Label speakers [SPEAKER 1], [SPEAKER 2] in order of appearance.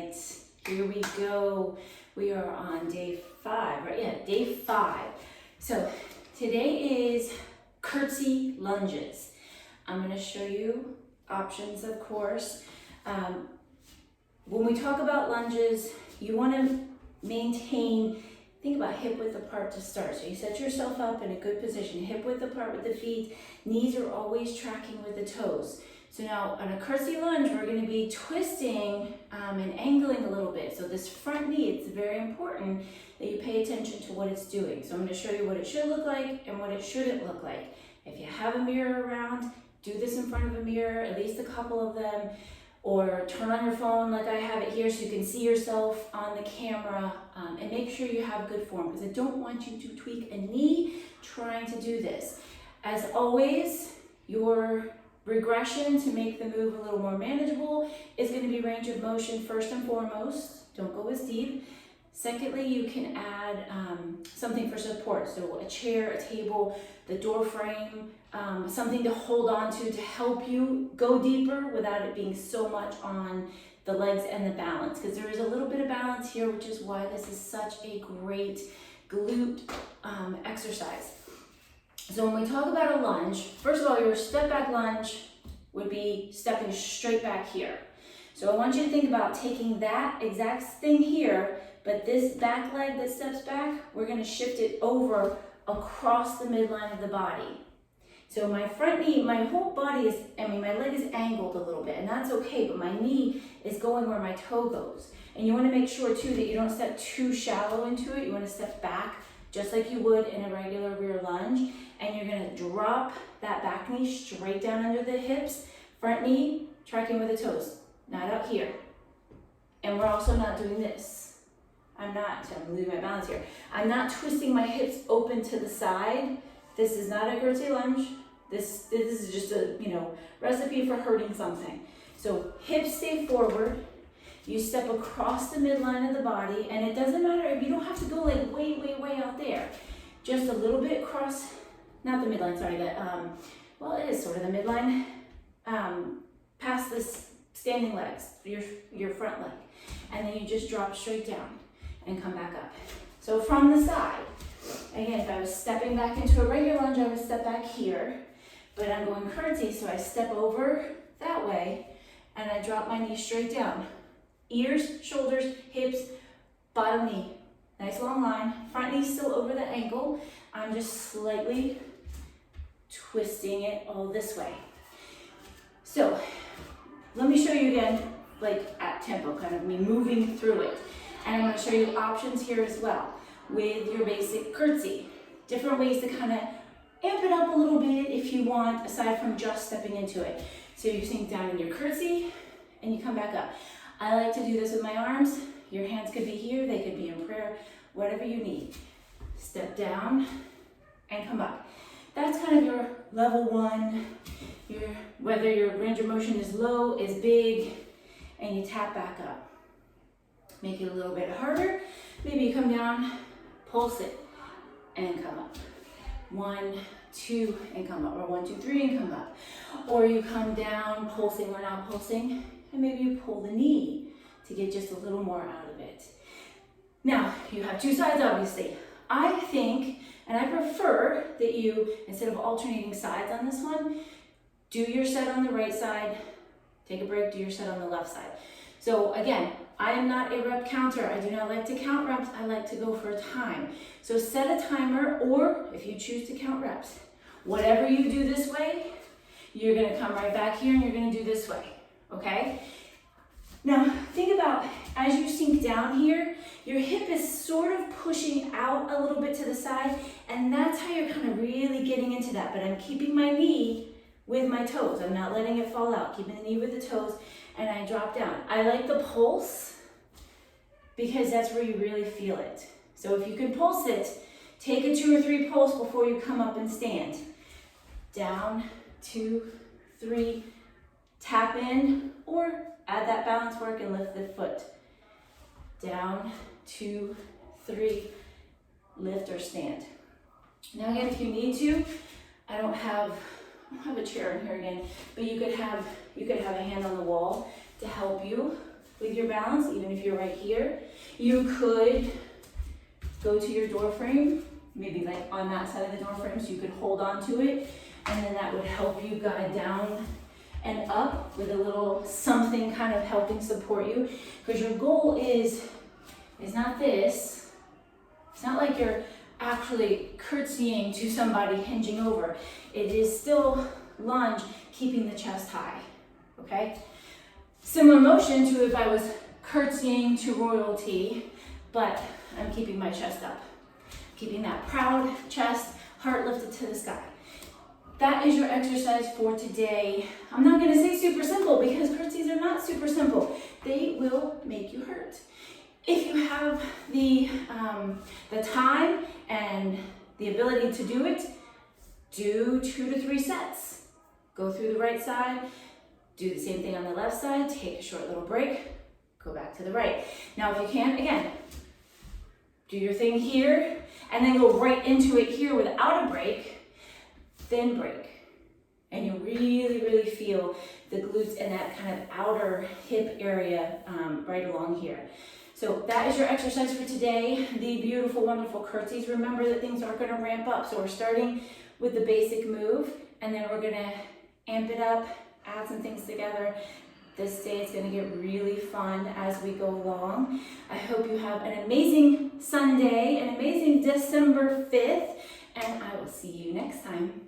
[SPEAKER 1] right, here we go. We are on day 5, right? Yeah, day 5. So today is curtsy lunges. I'm going to show you options, of course. When we talk about lunges, you want to maintain, think about hip width apart to start. So you set yourself up in a good position, hip width apart with the feet, knees are always tracking with the toes. So now on a curtsy lunge, we're going to be twisting and angling a little bit. So this front knee, it's very important that you pay attention to what it's doing. So I'm going to show you what it should look like and what it shouldn't look like. If you have a mirror around, do this in front of a mirror, at least a couple of them, or turn on your phone like I have it here so you can see yourself on the camera, and make sure you have good form because I don't want you to tweak a knee trying to do this. As always, your regression to make the move a little more manageable is going to be range of motion first and foremost. Don't go as deep. Secondly, you can add something for support. So a chair, a table, the door frame, something to hold on to help you go deeper without it being so much on the legs and the balance. Because there is a little bit of balance here, which is why this is such a great glute exercise. So when we talk about a lunge, first of all, your step back lunge would be stepping straight back here. So I want you to think about taking that exact thing here, but this back leg that steps back, we're going to shift it over across the midline of the body. So my front knee, my whole body is, my leg is angled a little bit, and that's okay, but my knee is going where my toe goes. And you want to make sure too that you don't step too shallow into it. You want to step back just like you would in a regular rear lunge, and you're going to drop that back knee straight down under the hips, front knee tracking with the toes, not up here. And we're also not doing this. I'm losing my balance here. I'm not twisting my hips open to the side. This is not a curtsy lunge. This is just a, recipe for hurting something. So hips stay forward. You step across the midline of the body, and it doesn't matter if you don't have to go like way, way, way out there. Just a little bit across, not the midline, sorry, well, it is sort of the midline, past this standing legs, your front leg. And then you just drop straight down and come back up. So from the side, again, if I was stepping back into a regular lunge, I would step back here, but I'm going curtsy, so I step over that way, and I drop my knee straight down. Ears, shoulders, hips, bottom knee. Nice long line. Front knee still over the ankle. I'm just slightly twisting it all this way. So let me show you again, like at tempo, kind of me moving through it. And I'm going to show you options here as well with your basic curtsy. Different ways to kind of amp it up a little bit if you want, aside from just stepping into it. So you sink down in your curtsy and you come back up. I like to do this with my arms. Your hands could be here, they could be in prayer, whatever you need. Step down and come up. That's kind of your level 1, whether your range of motion is low, is big, and you tap back up. Make it a little bit harder. Maybe you come down, pulse it, and come up. 1, 2, and come up, or 1, 2, 3, and come up. Or you come down, pulsing or not pulsing, and maybe you pull the knee to get just a little more out of it. Now, you have two sides, obviously. I think, and I prefer that you, instead of alternating sides on this one, do your set on the right side, take a break, do your set on the left side. So again, I am not a rep counter. I do not like to count reps. I like to go for a time. So set a timer, or if you choose to count reps, whatever you do this way, you're gonna come right back here and you're gonna do this way, okay? Now, think about, as you sink down here, your hip is sort of pushing out a little bit to the side, and that's how you're kind of really getting into that. But I'm keeping my knee with my toes. I'm not letting it fall out, keeping the knee with the toes, and I drop down. I like the pulse because that's where you really feel it. So if you can pulse it, take a 2 or 3 pulse before you come up and stand. Down, 2, 3, tap in, or add that balance work and lift the foot. Down, 2, 3, lift or stand. Now again, if you need to, I don't have a chair in here again, but you could have a hand on the wall to help you with your balance, even if you're right here. You could go to your door frame, maybe like on that side of the door frame, so you could hold on to it, and then that would help you guide down and up with a little something kind of helping support you. Because your goal is not this. It's not like you're actually curtsying to somebody hinging over. It is still lunge, keeping the chest high, okay? Similar motion to if I was curtsying to royalty, but I'm keeping my chest up. Keeping that proud chest, heart lifted to the sky. That is your exercise for today. I'm not gonna say super simple because curtsies are not super simple. They will make you hurt. If you have the time and the ability to do it, do 2 to 3 sets. Go through the right side, do the same thing on the left side, take a short little break, go back to the right. Now if you can, again, do your thing here, and then go right into it here without a break, then break. And you'll really, really feel the glutes and that kind of outer hip area right along here. So that is your exercise for today. The beautiful, wonderful curtsies. Remember that things are gonna ramp up. So we're starting with the basic move, and then we're gonna amp it up, add some things together. This day is gonna get really fun as we go along. I hope you have an amazing Sunday, an amazing December 5th, and I will see you next time.